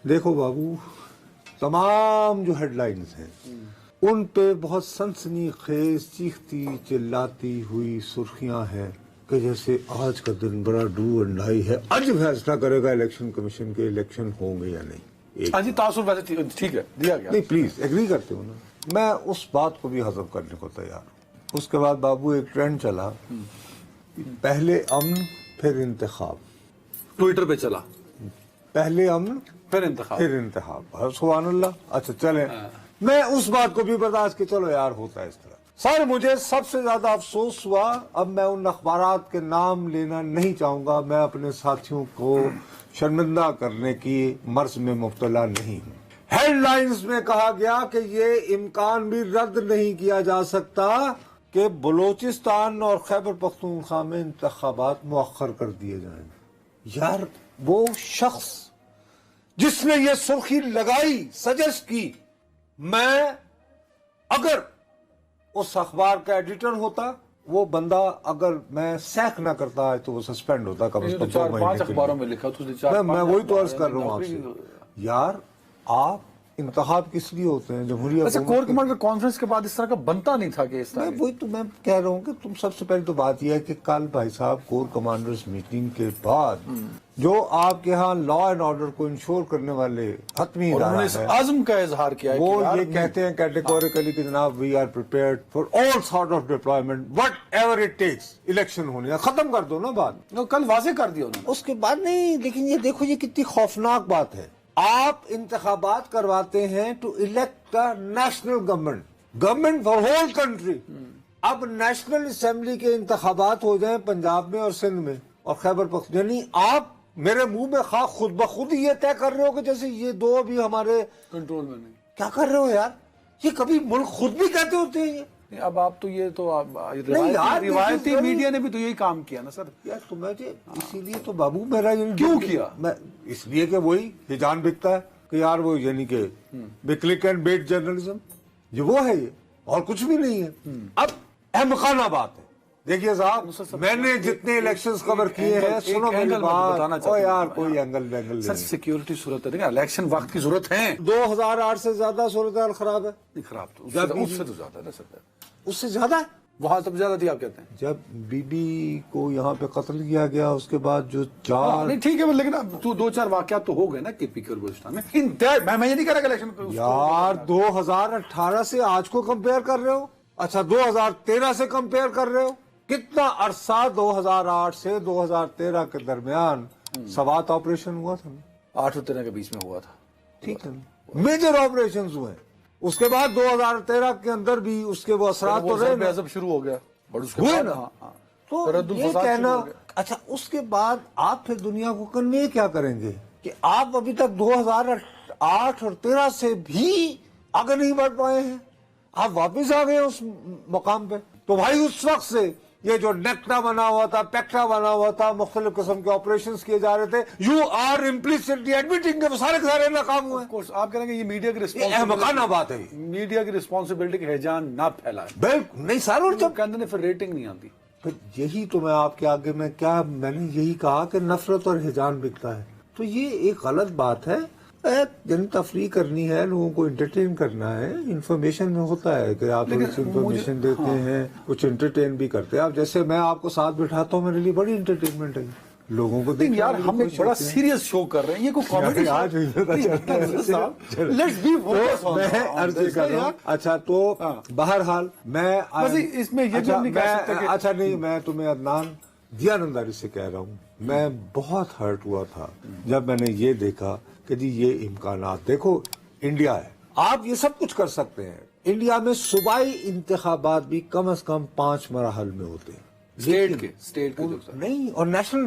دیکھو بابو، تمام جو ہیڈ لائنز ہیں ان پہ بہت سنسنی خیز چیختی چلاتی ہوئی سرخیاں ہیں کہ جیسے آج کا دن بڑا ڈو اینڈ ڈائی ہے، آج فیصلہ کرے گا الیکشن کمیشن کے الیکشن ہوں گے یا نہیں۔ ہاں جی، تاثر ویسے ٹھیک ہے، دیا گیا۔ نہیں پلیز ایگری کرتے ہو نا؟ میں اس بات کو بھی ہضم کرنے کو تیار ہوں۔ اس کے بعد بابو ایک ٹرینڈ چلا، پہلے امن پھر انتخاب، ٹویٹر پہ چلا، پہلے امن پھر انتخاب۔ پھر انتخاب۔ سبحان اللہ۔ اچھا چلیں، میں اس بات کو بھی برداشت کہ چلو یار ہوتا ہے اس طرح۔ سر مجھے سب سے زیادہ افسوس ہوا، اب میں ان اخبارات کے نام لینا نہیں چاہوں گا، میں اپنے ساتھیوں کو شرمندہ کرنے کی مرض میں مبتلا نہیں ہوں۔ ہیڈ لائنز میں کہا گیا کہ یہ امکان بھی رد نہیں کیا جا سکتا کہ بلوچستان اور خیبر پختونخوا میں انتخابات مؤخر کر دیے جائیں۔ یار وہ شخص جس نے یہ سرخی لگائی، سجیسٹ کی، میں اگر اس اخبار کا ایڈیٹر ہوتا، وہ بندہ اگر میں سیک نہ کرتا ہے تو وہ سسپینڈ ہوتا کم از کم 2 مہینے 4-5 اخباروں میں لکھا تو میں وہی تو عرض کر رہا ہوں آپ سے۔ یار آپ انتخاب کس لیے ہوتے ہیں؟ جمہوریہ ویسے کور کمانڈر کانفرنس کے بعد اس طرح کا بنتا نہیں تھا کہ اس طرح۔ وہی تو میں کہہ رہا ہوں کہ تم سب سے پہلے تو بات یہ ہے کہ کل بھائی صاحب کور کمانڈرز میٹنگ کے بعد جو آپ کے ہاں لا اینڈ آرڈر کو انشور کرنے والے حتمی انہوں نے اس عزم کا اظہار کیا ہے، وہ یہ کہتے ہیں کیٹیگوریکلی کہ جناب we are prepared for all sort of deployment whatever it takes, election ہونے ہے، ختم کر دو نا بات۔ کل واضح کر دیا انہوں نے۔ اس کے بعد نہیں، لیکن یہ دیکھو یہ کتنی خوفناک بات ہے۔ آپ انتخابات کرواتے ہیں to elect national government for whole country. اب نیشنل اسمبلی کے انتخابات ہو جائیں پنجاب میں اور سندھ میں اور خیبر پختونخوا، یعنی آپ میرے منہ میں خواہ خود بخود ہی یہ طے کر رہے ہو کہ جیسے یہ دو ابھی ہمارے کنٹرول میں نہیں۔ کیا کر رہے ہو یار؟ یہ کبھی ملک خود بھی کہتے ہوتے ہیں یہ؟ اب آپ تو یہ تو روایتی میڈیا نے بھی تو یہی کام کیا نا سر۔ یار تو میں اسی لیے تو بابو میرا کیوں کیا؟ میں اس لیے کہ وہی ہجان بکتا ہے کہ یار وہ یعنی کہ کلک اینڈ بیٹ جرنلزم، یہ وہ ہے، یہ اور کچھ بھی نہیں ہے۔ اب احمقانہ بات ہے۔ دیکھیے صاحب، میں نے جتنے الیکشنز کور کیے ہیں، سنو میری بات، او یار کوئی اینگل بینگل سر سیکیورٹی صورت ہے، الیکشن وقت کی ضرورت ہے۔ 2008 سے زیادہ صورتحال خراب ہے۔ نہیں خراب تو اس سے تو زیادہ ہے نا سر، اس سے زیادہ ہے۔ وہاں تب زیادہ تھی آپ کہتے ہیں؟ جب بی بی کو یہاں پہ قتل کیا گیا، اس کے بعد جو 4 نہیں ٹھیک ہے، لیکن اب 2-4 واقعات تو ہو گئے نا کے پی کے اور بلوچستان میں۔ میں یہ نہیں کہہ رہا کہ الیکشن یار 2018 سے آج کو کمپیئر کر رہے ہو؟ اچھا 2013 سے کمپیئر کر رہے ہو؟ کتنا عرصہ 2008 سے 2013 کے درمیان سوات آپریشن ہوا تھا؟ 8 اور 13 کے بیچ میں ہوا تھا، ٹھیک ہے، میجر آپریشنز ہوئے۔ اس کے بعد 2013 کے اندر بھی اس کے وہ اثرات تو رہے نا، شروع ہو گیا ہوئے نا۔ تو یہ کہنا، اچھا اس کے بعد آپ پھر دنیا کو کنوے کیا کریں گے کہ آپ ابھی تک 2008 اور 13 سے بھی آگے نہیں بڑھ پائے ہیں، آپ واپس آ گئے اس مقام پہ؟ تو بھائی اس وقت سے یہ جو نیکٹا بنا ہوا تھا، پیکٹا بنا ہوا تھا، مختلف قسم کے آپریشنز کیے جا رہے تھے، یو آر امپلیسٹلی ایڈمیٹنگ کہ وہ سارے کے سارے ناکام ہوئے۔ آپ کہہ رہے ہیں کہ یہ میڈیا کی یہ احمقانہ بات ہے، میڈیا کی رسپانسبلٹی کے ہیجان نہ پھیلائے۔ بالکل نہیں سر، اور جب کہتے ہیں پھر ریٹنگ نہیں آتی۔ پھر یہی تو میں آپ کے آگے میں نے یہی کہا کہ نفرت اور ہجان بکتا ہے، تو یہ ایک غلط بات ہے۔ جن تفریح کرنی ہے، لوگوں کو انٹرٹین کرنا ہے، انفارمیشن میں ہوتا ہے کہ آپ تھوڑی سی انفارمیشن دیتے ہیں، کچھ انٹرٹین بھی کرتے ہیں۔ اب جیسے میں آپ کو ساتھ بٹھاتا ہوں، میرے لیے بڑی انٹرٹینمنٹ ہے لوگوں کو دیکھنا۔ یار ہم ایک بڑا سیریس شو کر رہے ہیں، یہ کوئی کامیڈی آج میں عرض کر رہا ہوں۔ اچھا تو بہرحال میں اس میں یہ بھی نہیں کہہ سکتے کہ اچھا نہیں، میں تمہیں عدنان دیاننداری سے کہہ رہا ہوں، میں بہت ہرٹ ہوا تھا جب میں نے یہ دیکھا کہ جی یہ امکانات، دیکھو انڈیا ہے، آپ یہ سب کچھ کر سکتے ہیں۔ انڈیا میں صوبائی انتخابات بھی کم از کم 5 مراحل میں ہوتے ہیں، اسٹیٹ کے نہیں، اور نیشنل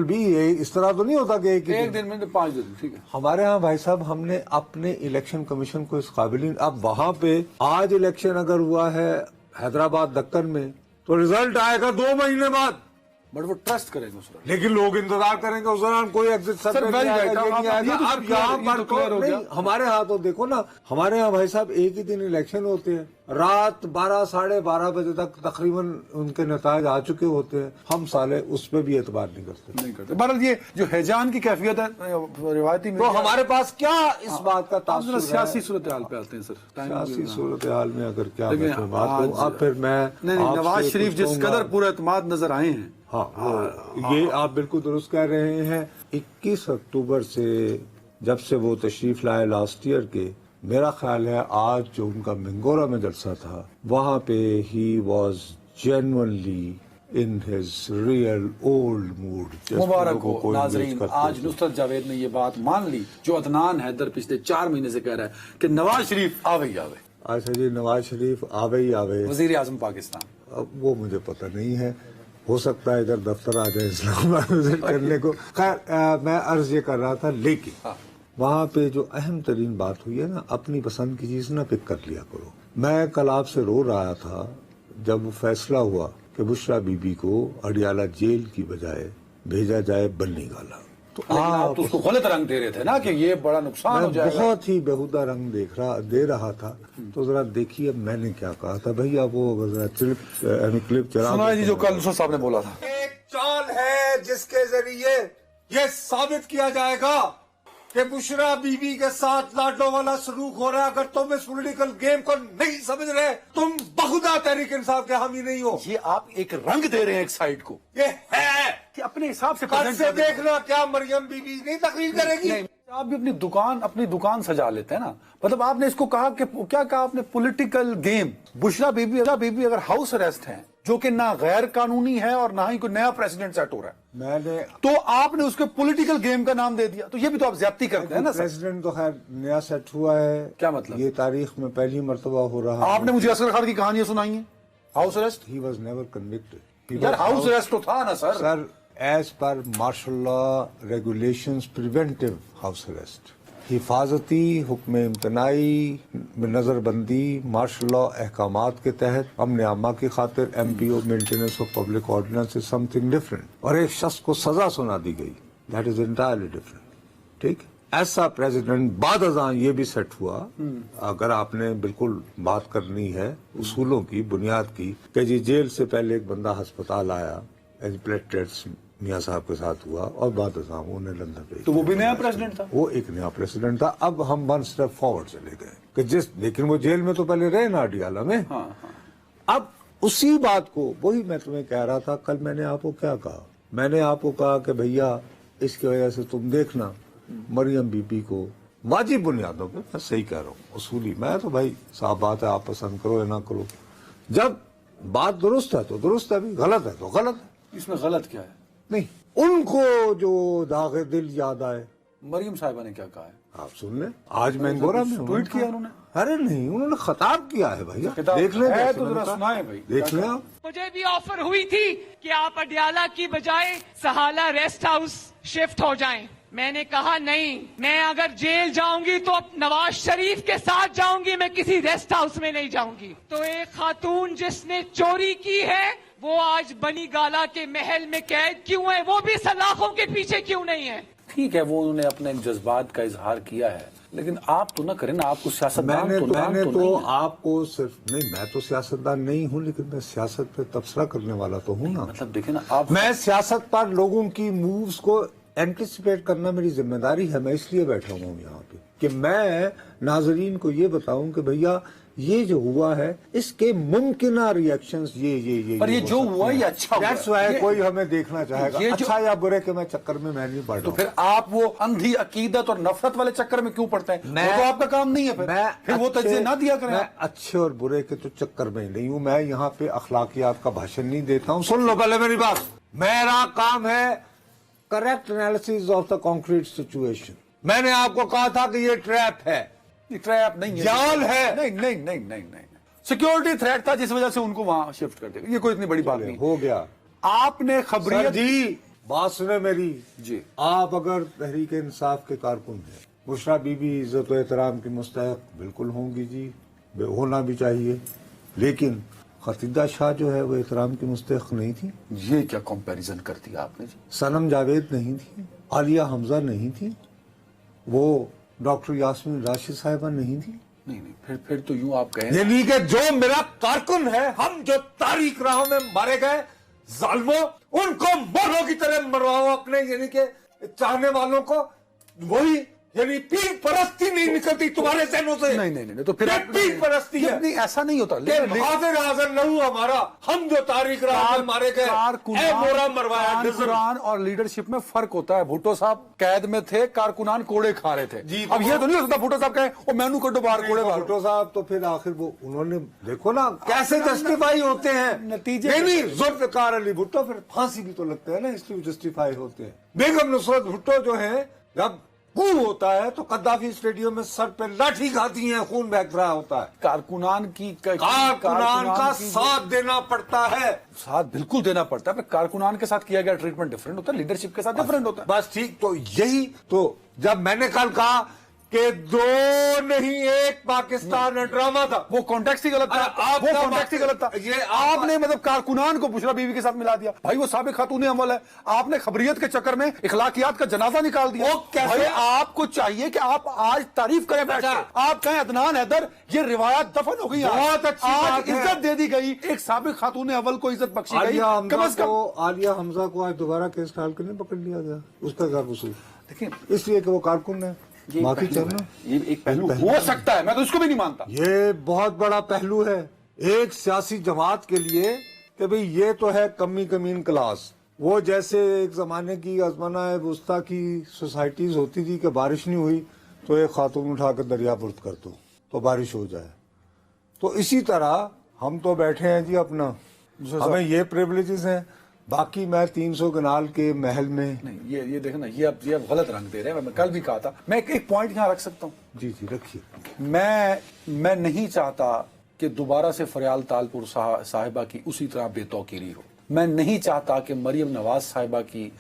بھی اس طرح تو نہیں ہوتا کہ ایک دن میں 5 دن، ٹھیک ہے۔ ہمارے ہاں بھائی صاحب ہم نے اپنے الیکشن کمیشن کو اس قابل، اب وہاں پہ آج الیکشن اگر ہوا ہے حیدرآباد دکن میں تو ریزلٹ آئے گا 2 مہینے بعد، बट वो ट्रस्ट करेंगे उस वक्त। लेकिन लोग इंतजार करेंगे उस दौरान कोई एग्जिट सर्वे very नहीं आएगा, right, ये आप- नहीं आप आएगा। ये तो अब clear- यहाँ ये पर तो तो clear हो नहीं, गया। हमारे यहाँ तो देखो ना, हमारे यहाँ भाई साहब एक ही दिन इलेक्शन होते हैं, रात 12 साढ़े 12 बजे तक तकरीबन उनके नताज आ चुके होते हैं, हम साले उस पर भी एतबार नहीं करते। नहीं करते। बहरहाल ये जो हैजान की कैफियत है रिवायती तो हमारे पास क्या इस बात का आप जरा तासुर सियासी है? सूरत हाल पे आते हैं सर। सियासी सूरत हाल में अगर क्या लेकिन मैं बात करूं, आज- अब फिर मैं नहीं आपसे नवाज शरीफ कुछ जिस कहूंगा। कदर पूरा एतमाद नजर आए हैं, हाँ, ये आप बिल्कुल दुरुस्त कह रहे हैं। 21 अक्टूबर से जब से वो तशरीफ लाए लास्ट ईयर के, मेरा ख्याल है आज जो उनका मिंगोरा में जलसा था, वहां पे ही was genuinely in his real old mood. मुबारक हो नाजरीन। आज नुसरत जावेद ने ये बात मान ली जो अदनान हैदर पिछले 4 महीने से कह रहा है कि नवाज शरीफ आवे ही आवे। अच्छा जी, नवाज शरीफ आवे ही आवे, वजीर आजम पाकिस्तान। अब वो मुझे पता नहीं है, हो सकता है इधर दफ्तर आ जाए इस्लामाबाद विजिट करने को। खैर मैं अर्ज ये कर रहा था, लेकिन वहाँ पे जो अहम तरीन बात हुई है ना, अपनी पसंद की चीज ना पिक कर लिया करो। मैं कल आपसे रो रहा था जब फैसला हुआ कि बुशरा बीबी को अडियाला जेल की बजाय भेजा जाए बन्नी गाला, तो आप तो उसको गलत रंग दे रहे थे ना कि ये बड़ा नुकसान हो मैं जाएगा। बहुत ही बेहुदा रंग दे रहा था। तो जरा देखिए मैंने क्या कहा था भैया, वो जरा क्लिप चला सुना जी जो कल नुसरत साहब ने बोला था। एक चाल है जिसके जरिए ये साबित किया जाएगा कि बुशरा बीबी के साथ लाडो वाला सलूक हो रहा है। अगर तुम इस पॉलिटिकल गेम को नहीं समझ रहे, तुम बहुधा तहरीक इंसाफ के हामी नहीं हो। ये आप एक रंग दे रहे हैं एक साइड को ये है कि अपने हिसाब से कल present से कर रहे हैं। देखना क्या मरियम बीबी नहीं तकरीर करेगी। नहीं, आप भी अपनी दुकान सजा लेते हैं ना। मतलब आपने इसको कहा कि क्या कहा आपने, पॉलिटिकल गेम। बुशरा बीबी अगर हाउस अरेस्ट है, जो कि ना गैर कानूनी है और ना ही कोई नया प्रेसिडेंट सेट हो रहा है, मैंने तो आपने उसके पॉलिटिकल गेम का नाम दे दिया। तो ये भी तो आप ज्यादती करते हैं ना सर। प्रेसिडेंट तो खैर नया सेट हुआ है। क्या मतलब? ये तारीख में पहली मर्तबा हो रहा है। आपने मुझे असगर खान की कहानियां सुनाई हैं। House arrest, He was never convicted. यार हाउस अरेस्ट तो था ना sir. Sir, as per martial law regulations, preventive house arrest. हिफाजती हुक्म इम्तनाई नजरबंदी मार्शल लॉ अहकामात के तहत अमन आमा की खातिर MPO maintenance of public ordinance is something different, और एक शख्स को सजा सुना दी गई, दैट इज इंटायरली डिफरेंट। ठीक, ऐसा प्रेसिडेंट बाद अज़ां ये भी सेट हुआ, अगर आपने बिल्कुल बात करनी है उसूलों की बुनियाद की, कि जी जेल से पहले एक बंदा अस्पताल आया, एजप्लेटेड्स मियाँ साहब के साथ हुआ, और बाद अज़ां उन्हें लंदन भेज तो वो भी नया प्रेसिडेंट था। वो एक नया प्रेसिडेंट था। अब हम वन स्टेप फॉरवर्ड चले गए कि लेकिन वो जेल में तो पहले रहे ना अडियाला में। अब उसी बात को, वही मैं तुम्हें कह रहा था कल, मैंने आपको क्या कहा, मैंने आपको कहा कि भैया इसकी वजह से तुम देखना मरियम बीबी को वाजिब बुनियादों पे, मैं सही कह रहा हूँ, उसूली, मैं तो भाई साफ बात है, आप पसंद करो या ना करो, जब बात दुरुस्त है तो दुरुस्त है, गलत है तो गलत है। इसमें गलत क्या है? नहीं, उनको जो दागे दिल याद आए। मरियम साहिबा ने क्या कहा है? आप सुन लें, आज मैंगोरा में ट्वीट किया उन्होंने। अरे नहीं, उन्होंने खिताब किया है भैया, खिताब देख लें, है तो जरा सुनाएं भाई। देख लें आप। मुझे भी ऑफर हुई थी कि आप अडियाला की बजाय सहाला रेस्ट हाउस शिफ्ट हो जाएं। मैंने कहा नहीं, मैं अगर जेल जाऊंगी तो नवाज शरीफ के साथ जाऊंगी, मैं किसी रेस्ट हाउस में नहीं जाऊंगी। तो एक खातून जिसने चोरी की है वो आज बनी गाला के महल में कैद क्यों है, वो भी सलाखों के पीछे क्यों नहीं है? ठीक है, वो उन्होंने अपने जज्बात का इजहार किया है, लेकिन आप तो ना करें ना, आपको सियासतदान मैंने तो तो नहीं है। आपको सिर्फ नहीं, मैं तो सियासतदान नहीं हूँ, लेकिन मैं सियासत पे तबसरा करने वाला तो हूँ ना। मतलब देखे ना आप, मैं सियासत पर लोगों की मूव्स को एंटिसिपेट करना मेरी जिम्मेदारी है। मैं इसलिए बैठा हूँ यहाँ पे कि मैं नाजरीन को ये बताऊं कि भैया ये जो हुआ है इसके मुमकिना रिएक्शंस ये पर ये जो हुआ ये अच्छा हुआ। That's why कोई हमें देखना चाहेगा ये जो- अच्छा या बुरे के मैं चक्कर में मैं नहीं पड़ तो रहा फिर आप वो अंधी अकीदत और नफरत वाले चक्कर में क्यों पड़ते हैं? वो तो आपका काम नहीं है। फिर वो तजज़िया ना दिया करें। मैं अच्छे और बुरे के तो चक्कर में ही नहीं हूँ। मैं यहाँ पे अखलाकियात का भाषण नहीं देता हूँ। सुन लो पहले मेरी बात। मेरा काम है correct analysis of the concrete situation. मैंने आपको कहा था कि ये ट्रैप है, ट्रैप नहीं है, जाल है। नहीं सिक्योरिटी थ्रेट था जिस वजह से उनको वहां शिफ्ट कर दिया। ये कोई इतनी बड़ी बात नहीं हो गया। आपने सर खबरियत जी बात सुने मेरी जी। आप अगर तहरीक इंसाफ के कारकुन हैं, बुशरा बीबी इज्जत और एहतराम की मुस्तहक बिल्कुल होंगी जी, होना भी चाहिए, लेकिन खतीजा शाह जो है वो एहतराम की मुस्तहिक नहीं थी, ये क्या कंपैरिजन कर दिया आपने जी? सनम जावेद नहीं थी, आलिया हमजा नहीं थी, वो डॉक्टर यास्मीन राशिद साहिबा नहीं थी। नहीं, फिर तो यूं आप कहें यानी कि जो मेरा कारकुन है, हम जो तारीख राहों में मारे गए जालिमों, उनको मोरों की तरह मरवाओ अपने यानी कि चाहने वालों को। वही यानी पीर परस्ती नहीं निकलती तुम्हारे जहनों से। नहीं तो फिर ये पीर परस्ती है। नहीं, ऐसा नहीं होता। बहादुर आजम लहू हमारा, हम जो तारीख राह में मारे गए, ए मोरा मरवाया। कारकुनान और लीडरशिप में फर्क होता है। भुट्टो साहब कैद में थे, कारकुनान कोड़े खा रहे थे जी। अब ये तो नहीं हो सकता भुट्टो साहब कहें ओ मैनू कटो बाहर कोड़े बाहर। भुट्टो साहब तो फिर आखिर वो उन्होंने देखो ना कैसे जस्टिफाई होते हैं नतीजे। नहीं जुल्फिकार अली भुट्टो फिर फांसी भी तो लगता है ना, इसलिए जस्टिफाई होते हैं। बेगम नुसरत भुट्टो जो है, जब कू होता है तो कद्दाफी स्टेडियम में सर पे लाठी खाती हैं, खून बह रहा होता है। कारकुनान का साथ देना पड़ता है, साथ बिल्कुल देना पड़ता है, पर कारकुनान के साथ किया गया ट्रीटमेंट डिफरेंट होता है, लीडरशिप के साथ डिफरेंट होता है। बस ठीक, तो यही तो जब मैंने कल कहा कि दो नहीं एक पाकिस्तान ड्रामा था, वो कॉन्टेक्स्ट ही गलत था। वो कॉन्टेक्स्ट ही गलत था। ये आपने मतलब कारकुनान को बुशरा बीवी के साथ मिला दिया। भाई वो साबिक खातून अमल है, आपने खबरियत के चक्कर में इखलाकियात का जनाजा निकाल दिया। वो कैसे? भाई आपको चाहिए कि आप आज तारीफ करें बैठ के। आप कहें अदनान हैदर ये रिवायत दफन हो गई, बहुत अच्छी आज बात है। इज्जत दे दी गई, एक साबिक खातून अव्वल को इज्जत बख्शी गई। कम से कम आलिया हमजा को आज दोबारा केस डाल के नहीं पकड़ लिया गया, उसका क्या कसूर? देखिए इसलिए कि वो कारकुन है, माफी चाहना। ये एक पहलू हो सकता है, मैं तो इसको भी नहीं मानता। ये बहुत बड़ा पहलू है एक सियासी जमात के लिए कि भाई ये तो है कमी कमीन क्लास। वो जैसे एक जमाने की आजमाना वुस्ता की सोसाइटीज होती थी कि बारिश नहीं हुई तो एक खातून उठा कर दरिया बुर्द कर दो तो बारिश हो जाए। तो इसी तरह हम तो बैठे हैं जी अपना, हमें ये प्रिविलेजेस हैं। बाकी मैं 300 कनाल के महल में नहीं, ये देखना, ये आप गलत रंग दे रहे हैं। मैं कल भी कहा था, मैं एक पॉइंट यहाँ रख सकता हूँ। जी रखिए। मैं नहीं चाहता कि दोबारा से फरियाल तालपुर साहिबा की उसी तरह बेतौकीरी हो। मैं नहीं चाहता कि मरियम नवाज साहिबा की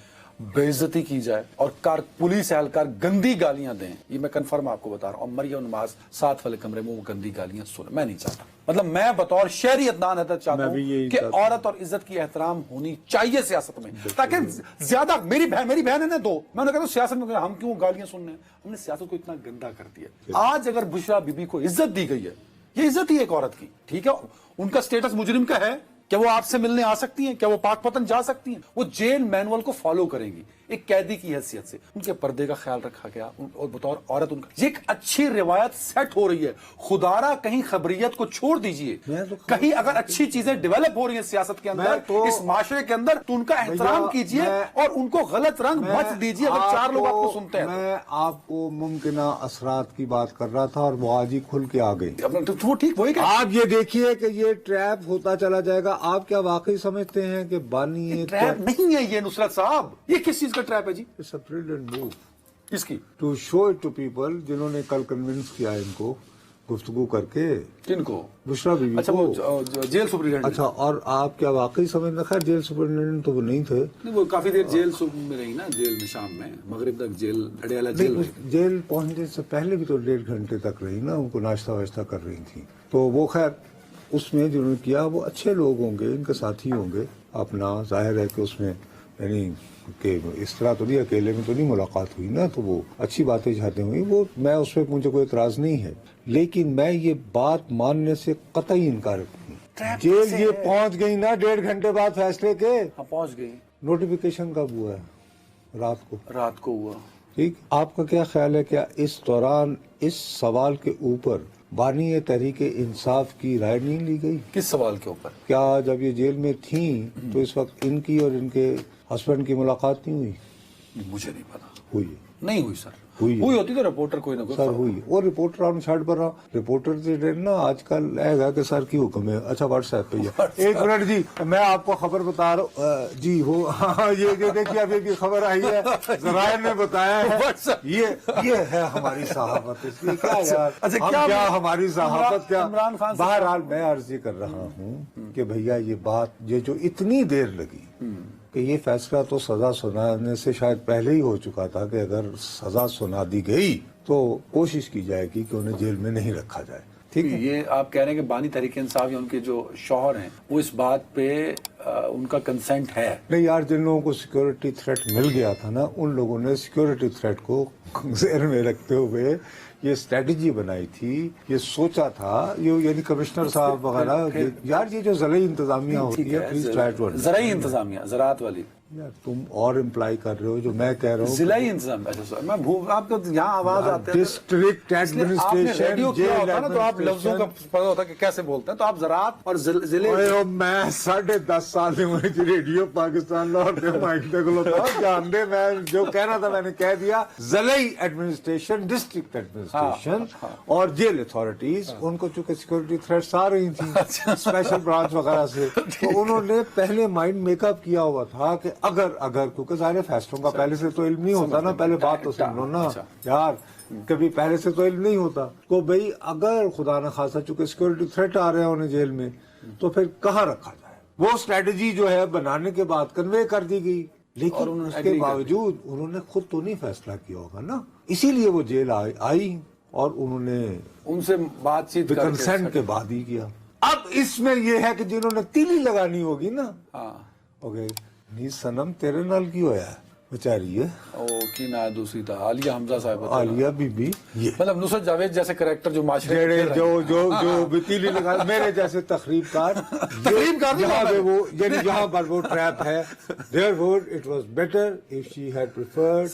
बेइज्जती की जाए और पुलिस एहलकार गंदी गालियां दें। ये मैं कंफर्म आपको बता रहा हूँ। मरियम नवाज साथ वाले कमरे में वो गंदी गालियां सुने, मैं नहीं चाहता। मतलब मैं बतौर शहरी अदनान हैदर चाहता हूँ कि औरत और इज्जत की एहतराम होनी चाहिए सियासत में, ताकि ज्यादा मेरी बहन है ना दो, मैं उन्हें कहता हूँ सियासत में हम क्यों गालियां सुन रहे हैं? हमने सियासत को इतना गंदा कर दिया। आज अगर बुशरा बीबी को इज्जत दी गई है, ये इज्जत ही एक औरत की, ठीक है, उनका स्टेटस मुजरिम का है, क्या वो आपसे मिलने आ सकती हैं? क्या वो पाक पतन जा सकती हैं? वो जेल मैनुअल को फॉलो करेंगी एक कैदी की हैसियत से। उनके पर्दे का ख्याल रखा गया और बतौर औरत उनका ये एक अच्छी रिवायत सेट हो रही है। खुदारा कहीं खबरियत को छोड़ दीजिए, कहीं अगर अच्छी चीजें डेवलप हो रही है सियासत के अंदर, इस माशरे के अंदर, तो उनका एहतराम कीजिए और उनको गलत रंग मत दीजिए। अगर चार लोग आपको सुनते हैं, मैं आपको मुमकिना असरात की बात कर रहा था और वो आज ही खुल के आ गई। तो वो ठीक वही। आप ये देखिए कि ये ट्रैप होता चला जाएगा। आप क्या वाकई समझते हैं कि बानी ये ट्रैप नहीं है? ये नुसरत साहब, ये किस चीज का ट्रैप है जी? इट्स अ ब्रिलियंट मूव किसकी? To show it to people, जिन्होंने कल कन्विंस किया इनको गुफ्तगू करके। किनको? बुशरा बीवी अच्छा, को। वो जेल सुपरिटेंडेंट। अच्छा, और आप क्या वाकई समझ खैर जेल सुपरिटेंडेंट तो वो नहीं थे। नहीं, वो काफी देर जेल में रही ना, जेल में शाम में मगरिब तक जेल अडयाला जेल पहुंचने से पहले भी तो 1.5 घंटे तक रही ना, उनको नाश्ता वाश्ता कर रही थी। तो वो खैर उसमें जिन्होंने किया वो अच्छे लोग होंगे, इनके साथी होंगे। अपना जाहिर है कि उसमें यानी कि इस तरह तो नहीं, अकेले में तो नहीं मुलाकात हुई ना, तो वो अच्छी बातें चाहते हुई वो, मैं उस पर मुझे कोई एतराज नहीं है। लेकिन मैं ये बात मानने से कतई इनकार करती हूँ। जेल ये पहुंच गई ना 1.5 घंटे बाद फैसले के। पहुंच गई। नोटिफिकेशन कब हुआ है? रात को हुआ। ठीक, आपका क्या ख्याल है, क्या इस दौरान इस सवाल के ऊपर बानी तहरीक इंसाफ की राय नहीं ली गई? किस सवाल के ऊपर? क्या जब ये जेल में थी तो इस वक्त इनकी और इनके हस्बैंड की मुलाकात नहीं हुई? मुझे नहीं पता। हुई नहीं हुई सर? हुई होती तो रिपोर्टर कोई ना कोई सर हुई। और रिपोर्टर ऑन छाट पर रहा, रिपोर्टर से ना आजकल आएगा कि सर की हुक्म है। अच्छा, व्हाट्सएप पे एक मिनट जी, मैं आपको खबर बता रहा हूँ जी। हो हाँ, ये देखिए अभी की खबर आई है, जराये ने बताया है। ये है हमारी सहाफत। इसलिए क्या यार, क्या हमारी सहाफत क्या। बहरहाल मैं अर्ज कर रहा हूँ कि भैया ये बात ये जो इतनी देर लगी कि ये फैसला तो सजा सुनाने से शायद पहले ही हो चुका था कि अगर सजा सुना दी गई तो कोशिश की जाएगी कि उन्हें जेल में नहीं रखा जाए। ٹھیک ہے. یہ آپ کہہ رہے ہیں کہ بانی تحریک انصاف یا ان کے جو شوہر ہیں وہ اس بات پہ ان کا کنسنٹ ہے؟ نہیں یار، جن لوگوں کو سیکورٹی تھریٹ مل گیا تھا نا، ان لوگوں نے سیکورٹی تھریٹ کو ذہن میں رکھتے ہوئے یہ اسٹریٹجی بنائی تھی، یہ سوچا تھا، یعنی کمشنر صاحب وغیرہ. یار یہ جو ضلعی انتظامیہ ہوتی ہے، پلیز ٹرائی ٹو زرعی انتظامیہ، زراعت والی. یار تم اور امپلائی کر رہے ہو جو میں کہہ رہا ہوں. ضلعی انتظامیہ. اچھا سر، میں آپ کو یہاں آواز آتے ہیں ڈسٹرکٹ ایڈمنسٹریشن، ریڈیو کیا ہوتا نا تو آپ لفظوں کا پتہ ہوتا کہ کیسے بولتے ہیں، تو آپ زراعت اور ضلع. میں 10.5 سال سے مجھے ریڈیو پاکستان لاہور کے مائک پہ کھلوتا ہوں، جان دے میں جو کہنا تھا میں نے کہہ دیا. ضلعی ایڈمنسٹریشن، ڈسٹرکٹ ایڈمنسٹریشن اور جیل اتھارٹیز، ان کو چونکہ سیکورٹی تھریٹس آ رہی تھیں اسپیشل برانچ وغیرہ سے، تو انہوں نے پہلے مائنڈ میک اپ کیا ہوا تھا کہ اگر کیونکہ سارے فیصلوں کا پہلے سے تو علم نہیں ہوتا نا، پہلے بات تو سن لو نا یار، کبھی پہلے سے تو علم نہیں ہوتا تو بھئی اگر خدا نہ خاصا چونکہ سیکورٹی تھریٹ آ رہے ہیں انہیں جیل میں، تو پھر کہاں رکھا جائے. وہ اسٹریٹجی جو ہے بنانے کے بعد کنوے کر دی گئی، لیکن اس کے باوجود انہوں نے خود تو نہیں فیصلہ کیا ہوگا نا، اسی لیے وہ جیل آئی اور انہوں نے ان سے بات چیت کنسنٹ کے بعد ہی کیا. اب اس میں یہ ہے کہ جنہوں نے تیلی لگانی ہوگی نا، اوکے نی سنم تیرے نال کی ہویا ہے بچاری ہے، او کی نا دوسری تھا عالیہ حمزہ صاحب، عالیہ بی بی، یہ مطلب نصرت جاوید جیسے کریکٹر جو معاشرے جو تیلی لگا میرے جیسے تخریب کار جہاں پہ وہ یعنی جہاں پر وہ ٹریپ ہے. therefore it was better if she had preferred